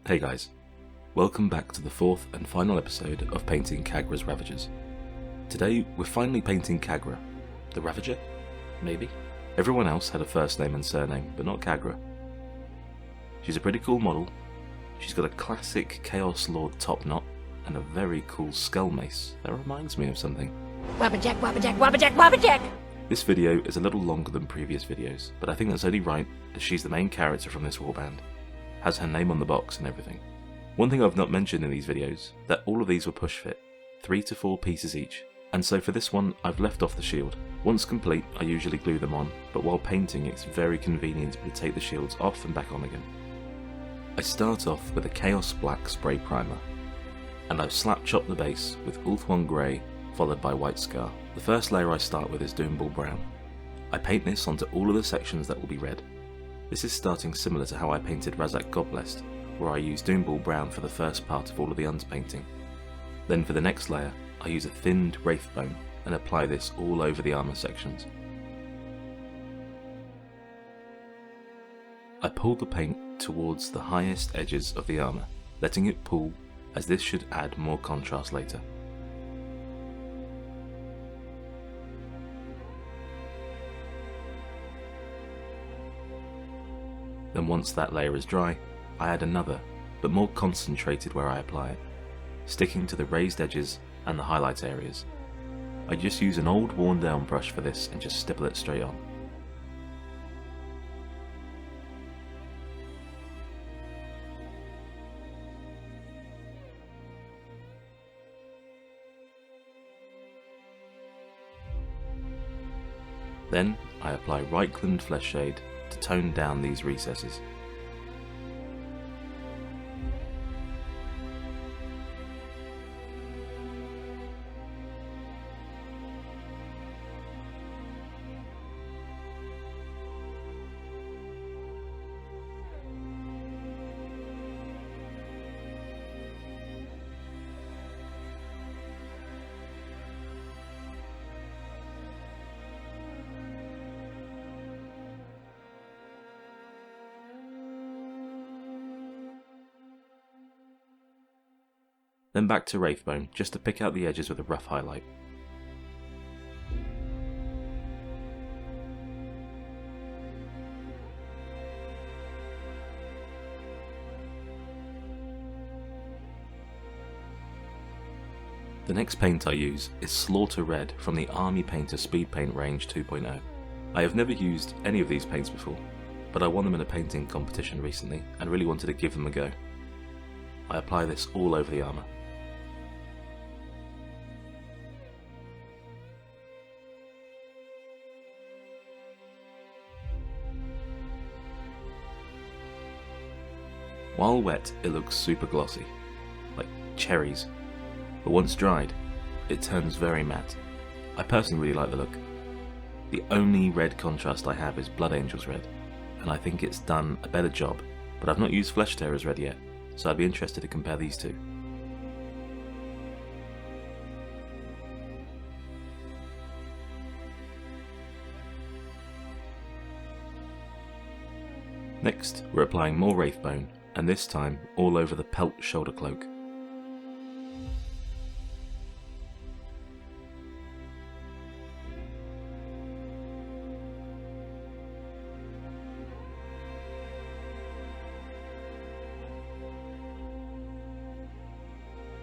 Hey guys, welcome back to the fourth and final episode of painting Khagra's Ravagers. Today we're finally painting Kagra. The Ravager? Maybe? Everyone else had a first name and surname, but not Kagra. She's a pretty cool model. She's got a classic Chaos Lord top knot and a very cool skull mace that reminds me of something. Wabbajack, wabbajack, wabbajack, wabbajack! This video is a little longer than previous videos, but I think that's only right as she's the main character from this warband. Has her name on the box and everything. One thing I've not mentioned in these videos, that all of these were push fit, 3 to 4 pieces each, and so for this one I've left off the shield. Once complete I usually glue them on, but while painting it's very convenient to take the shields off and back on again. I start off with a Chaos Black spray primer, and I've slap chopped the base with Ulthuan Grey followed by White Scar. The first layer I start with is Doombull Brown. I paint this onto all of the sections that will be red. This is starting similar to how I painted Gharaghaks Godblessed, where I use Doombull Brown for the first part of all of the underpainting. Then for the next layer, I use a thinned Wraithbone and apply this all over the armour sections. I pull the paint towards the highest edges of the armour, letting it pool as this should add more contrast later. Then once that layer is dry, I add another, but more concentrated where I apply it, sticking to the raised edges and the highlight areas. I just use an old worn down brush for this and just stipple it straight on. Then I apply Reikland Fleshtone to tone down these recesses. Then back to Wraithbone, just to pick out the edges with a rough highlight. The next paint I use is Slaughter Red from the Army Painter Speed Paint Range 2.0. I have never used any of these paints before, but I won them in a painting competition recently and really wanted to give them a go. I apply this all over the armour. While wet, it looks super glossy, like cherries, but once dried, it turns very matte. I personally really like the look. The only red contrast I have is Blood Angel's red, and I think it's done a better job, but I've not used Flesh Tearer's red yet, so I'd be interested to compare these two. Next, we're applying more Wraithbone, and this time all over the pelt shoulder cloak.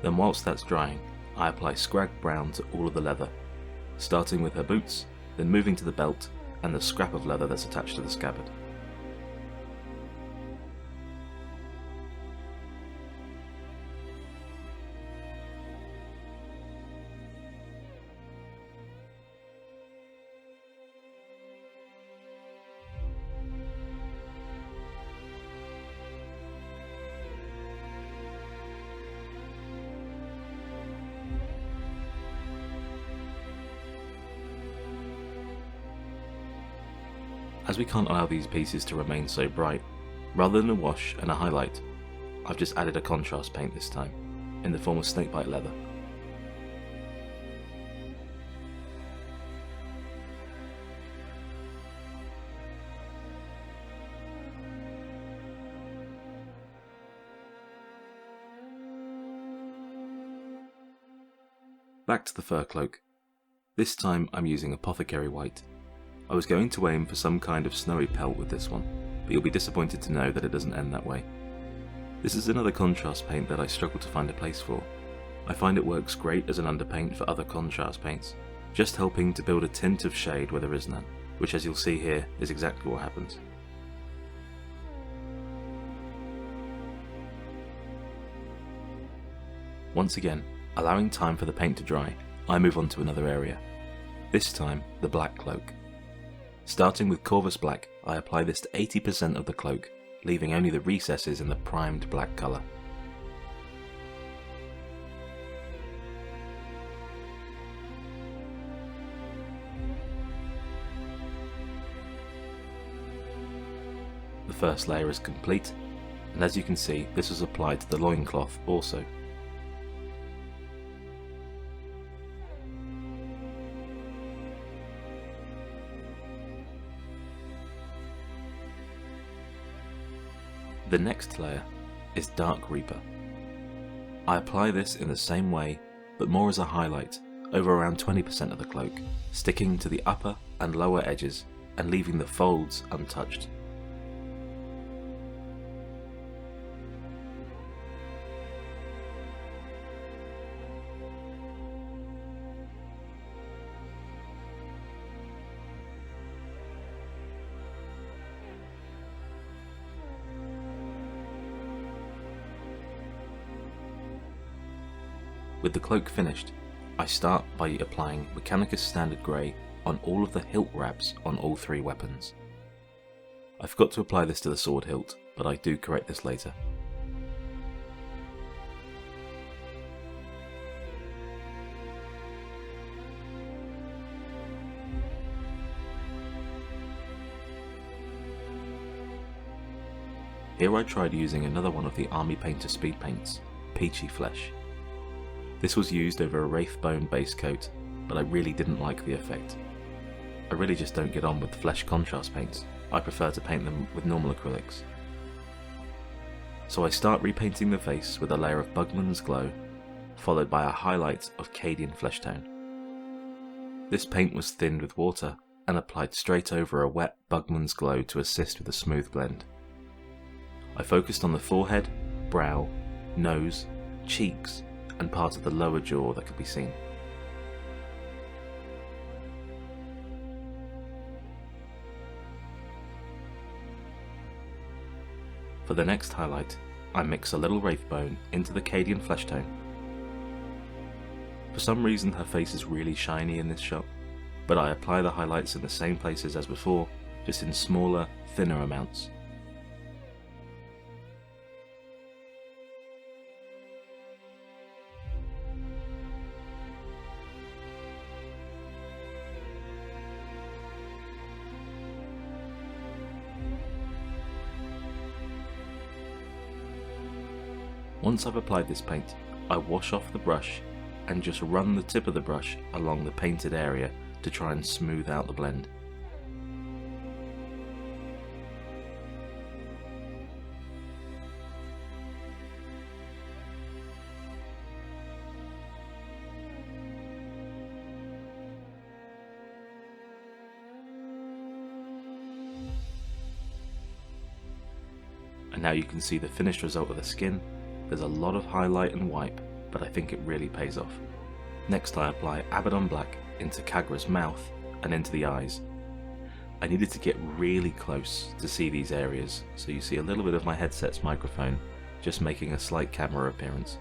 Then whilst that's drying, I apply Skrag Brown to all of the leather, starting with her boots, then moving to the belt and the scrap of leather that's attached to the scabbard. As we can't allow these pieces to remain so bright, rather than a wash and a highlight, I've just added a contrast paint this time, in the form of snakebite leather. Back to the fur cloak. This time I'm using Apothecary White. I was going to aim for some kind of snowy pelt with this one, but you'll be disappointed to know that it doesn't end that way. This is another contrast paint that I struggle to find a place for. I find it works great as an underpaint for other contrast paints, just helping to build a tint of shade where there is none, which as you'll see here is exactly what happens. Once again, allowing time for the paint to dry, I move on to another area. This time, the black cloak. Starting with Corvus Black, I apply this to 80% of the cloak, leaving only the recesses in the primed black colour. The first layer is complete, and as you can see, this was applied to the loincloth also. The next layer is Dark Reaper. I apply this in the same way, but more as a highlight, over around 20% of the cloak, sticking to the upper and lower edges and leaving the folds untouched. With the cloak finished, I start by applying Mechanicus Standard Grey on all of the hilt wraps on all three weapons. I forgot to apply this to the sword hilt, but I do correct this later. Here I tried using another one of the Army Painter speed paints, Peachy Flesh. This was used over a Wraithbone base coat, but I really didn't like the effect. I really just don't get on with flesh contrast paints. I prefer to paint them with normal acrylics. So I start repainting the face with a layer of Bugmans Glow, followed by a highlight of Cadian Fleshtone. This paint was thinned with water and applied straight over a wet Bugmans Glow to assist with a smooth blend. I focused on the forehead, brow, nose, cheeks, and part of the lower jaw that could be seen. For the next highlight, I mix a little Wraithbone into the Cadian Fleshtone. For some reason her face is really shiny in this shot, but I apply the highlights in the same places as before, just in smaller, thinner amounts. Once I've applied this paint, I wash off the brush and just run the tip of the brush along the painted area to try and smooth out the blend. And now you can see the finished result of the skin. There's a lot of highlight and wipe, but I think it really pays off. Next I apply Abaddon Black into Kagra's mouth and into the eyes. I needed to get really close to see these areas, so you see a little bit of my headset's microphone just making a slight camera appearance.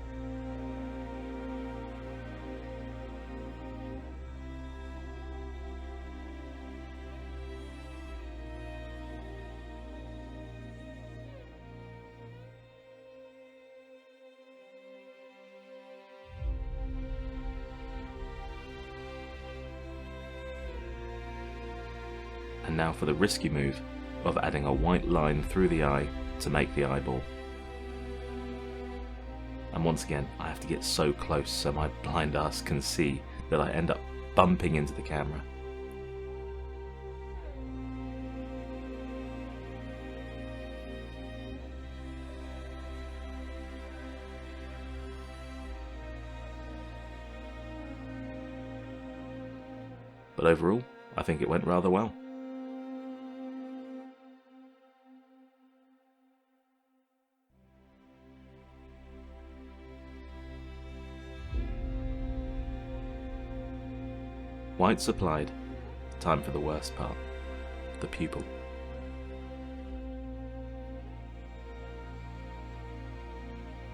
And now for the risky move of adding a white line through the eye to make the eyeball. And once again, I have to get so close so my blind ass can see that I end up bumping into the camera. but overall, I think it went rather well. White supplied. Time for the worst part. The pupil.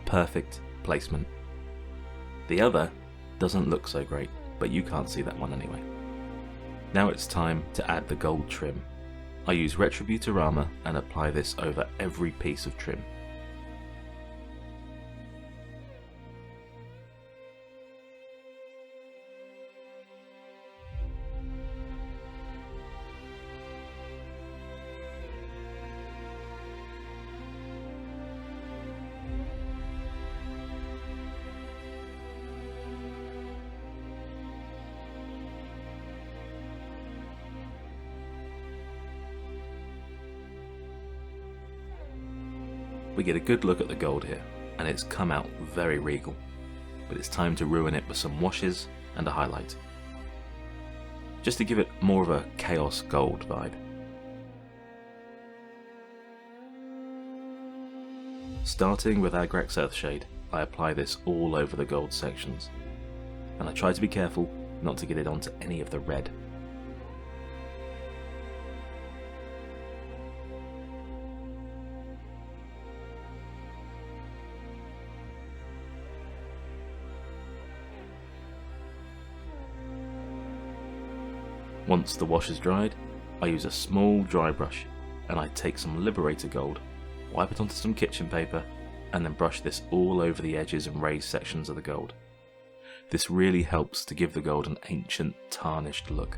Perfect placement. The other doesn't look so great, but you can't see that one anyway. Now it's time to add the gold trim. I use Retributor armor and apply this over every piece of trim. We get a good look at the gold here, and it's come out very regal, but it's time to ruin it with some washes and a highlight, just to give it more of a chaos gold vibe. Starting with Agrax Earthshade, I apply this all over the gold sections, and I try to be careful not to get it onto any of the red. Once the wash is dried, I use a small dry brush and I take some Liberator Gold, wipe it onto some kitchen paper, and then brush this all over the edges and raised sections of the gold. This really helps to give the gold an ancient, tarnished look.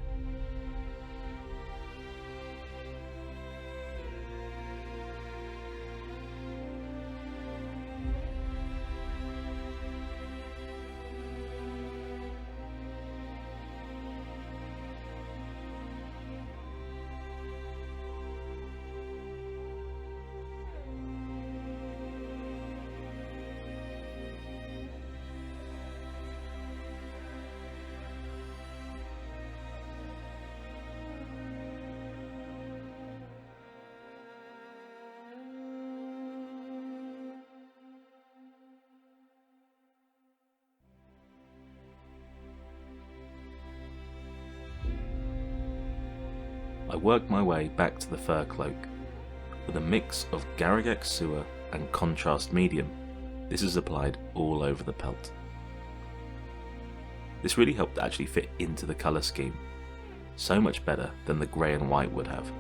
I work my way back to the fur cloak. With a mix of Gharaghaks Sewer and contrast medium, this is applied all over the pelt. This really helped actually fit into the colour scheme, so much better than the grey and white would have.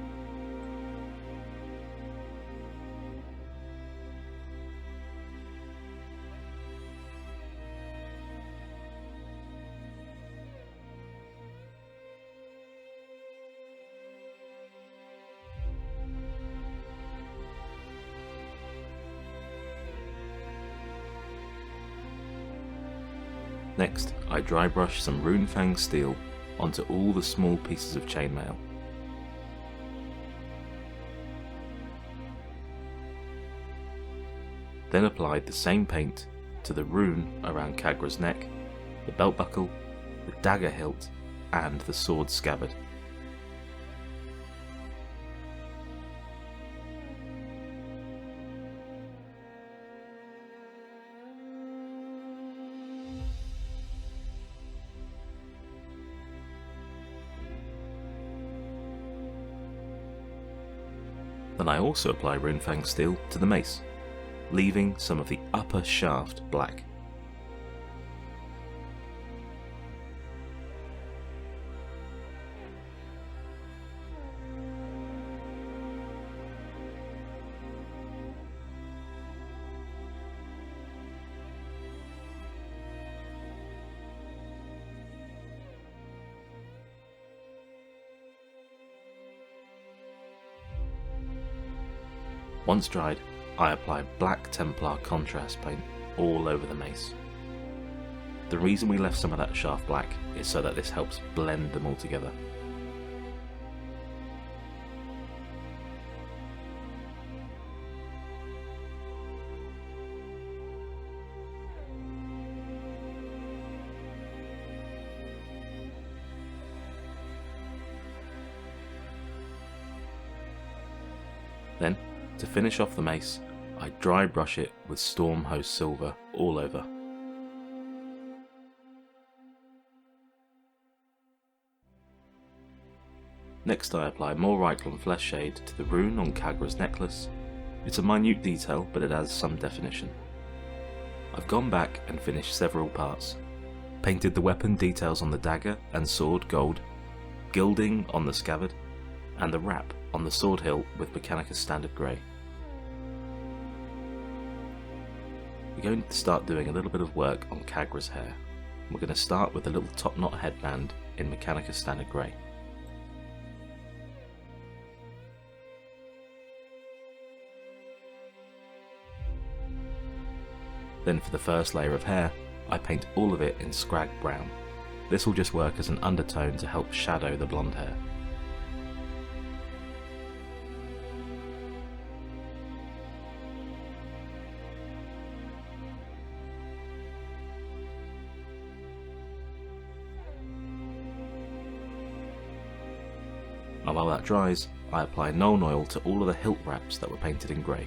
Next, I dry brush some Runefang Steel onto all the small pieces of chainmail. Then applied the same paint to the rune around Kagra's neck, the belt buckle, the dagger hilt, and the sword scabbard. Then I also apply Runefang Steel to the mace, leaving some of the upper shaft black. Once dried, I apply black Templar contrast paint all over the mace. The reason we left some of that shaft black is so that this helps blend them all together. Then, to finish off the mace, I dry brush it with Stormhost Silver all over. Next I apply more Reikland Fleshshade to the rune on Kagra's necklace. It's a minute detail, but it adds some definition. I've gone back and finished several parts. Painted the weapon details on the dagger and sword gold, gilding on the scabbard, and the wrap on the sword hilt with Mechanicus standard grey. We're going to start doing a little bit of work on Kagra's hair. We're going to start with a little top knot headband in Mechanicus standard grey. Then for the first layer of hair, I paint all of it in Skrag Brown. This will just work as an undertone to help shadow the blonde hair. And while that dries, I apply Nuln Oil to all of the hilt wraps that were painted in grey.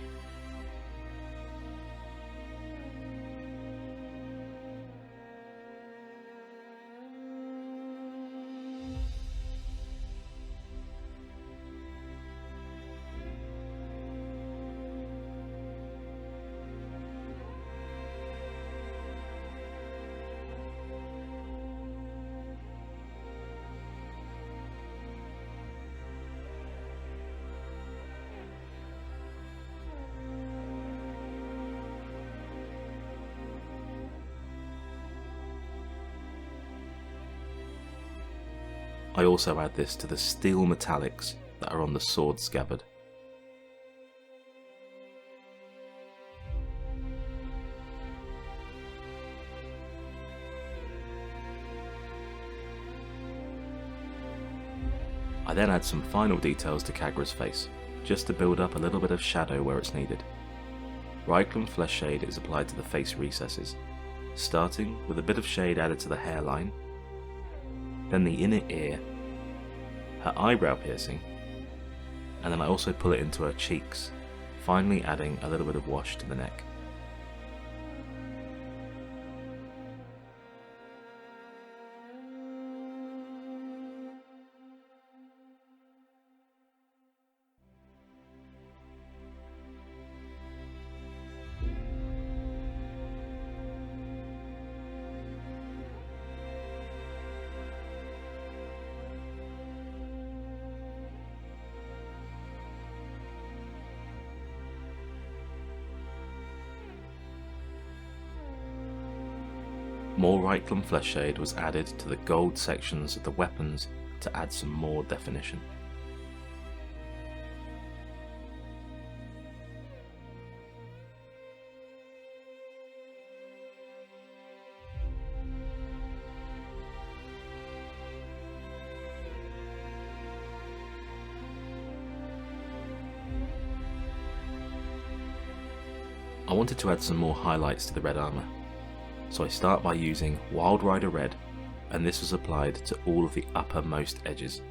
I also add this to the steel metallics that are on the sword scabbard. I then add some final details to Kagra's face, just to build up a little bit of shadow where it's needed. Reikland Fleshshade is applied to the face recesses, starting with a bit of shade added to the hairline, then the inner ear, her eyebrow piercing, and then I also pull it into her cheeks, finally adding a little bit of wash to the neck. More Reikland Fleshshade was added to the gold sections of the weapons to add some more definition. I wanted to add some more highlights to the red armour, so I start by using Wild Rider Red, and this was applied to all of the uppermost edges.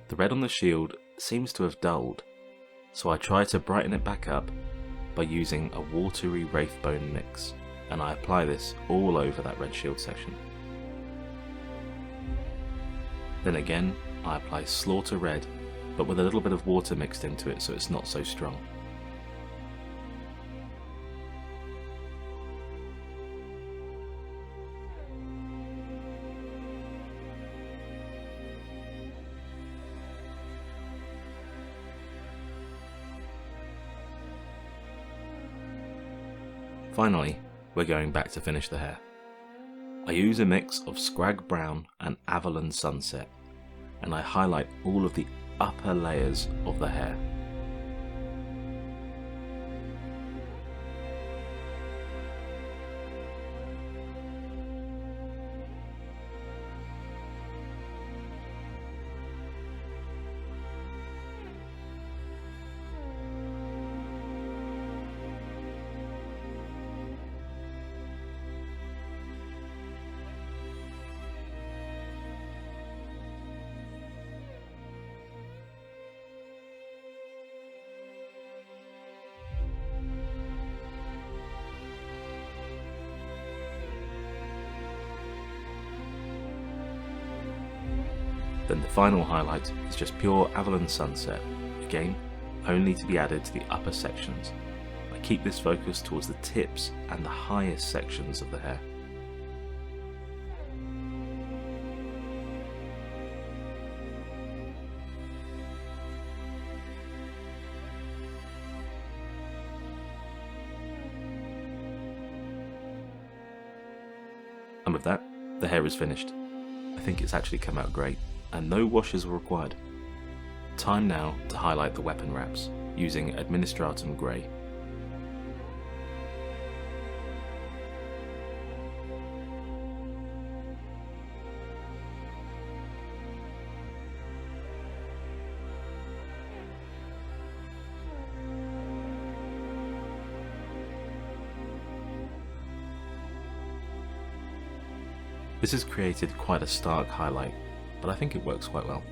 The red on the shield seems to have dulled, so I try to brighten it back up by using a watery Wraithbone mix, and I apply this all over that red shield section. Then again, I apply Slaughter Red, but with a little bit of water mixed into it so it's not so strong. Finally, we're going back to finish the hair. I use a mix of Skrag Brown and Averland Sunset, and I highlight all of the upper layers of the hair. Then the final highlight is just pure Averland Sunset, again only to be added to the upper sections. I keep this focus towards the tips and the highest sections of the hair. And with that, the hair is finished. I think it's actually come out great, and no washes were required. Time now to highlight the weapon wraps, using Administratum Grey. This has created quite a stark highlight, but I think it works quite well.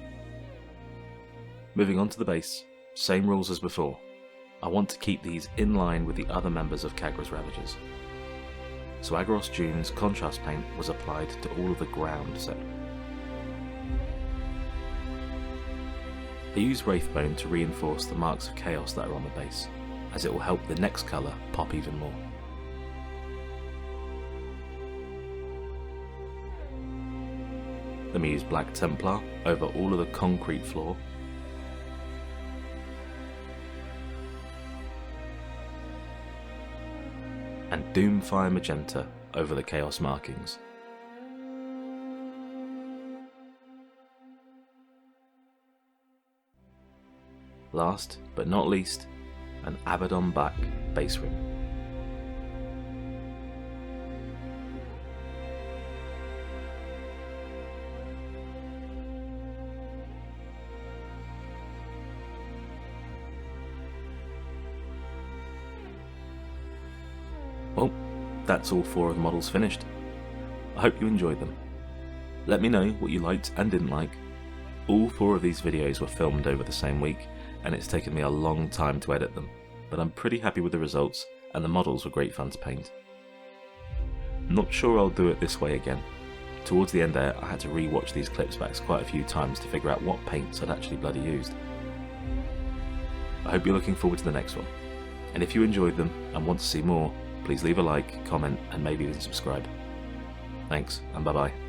Moving on to the base, same rules as before. I want to keep these in line with the other members of Kagra's Ravagers. So Aggaros Dunes contrast paint was applied to all of the ground set. I used Wraithbone to reinforce the marks of chaos that are on the base, as it will help the next colour pop even more. Then we use Black Templar over all of the concrete floor. And Doomfire Magenta over the chaos markings. Last but not least, an Abaddon Black base rim. Well, that's all 4 of the models finished. I hope you enjoyed them. Let me know what you liked and didn't like. All 4 of these videos were filmed over the same week, and it's taken me a long time to edit them, but I'm pretty happy with the results, and the models were great fun to paint. Not sure I'll do it this way again. Towards the end there, I had to re-watch these clips back quite a few times to figure out what paints I'd actually bloody used. I hope you're looking forward to the next one, and if you enjoyed them and want to see more, please leave a like, comment, and maybe even subscribe. Thanks, and bye bye.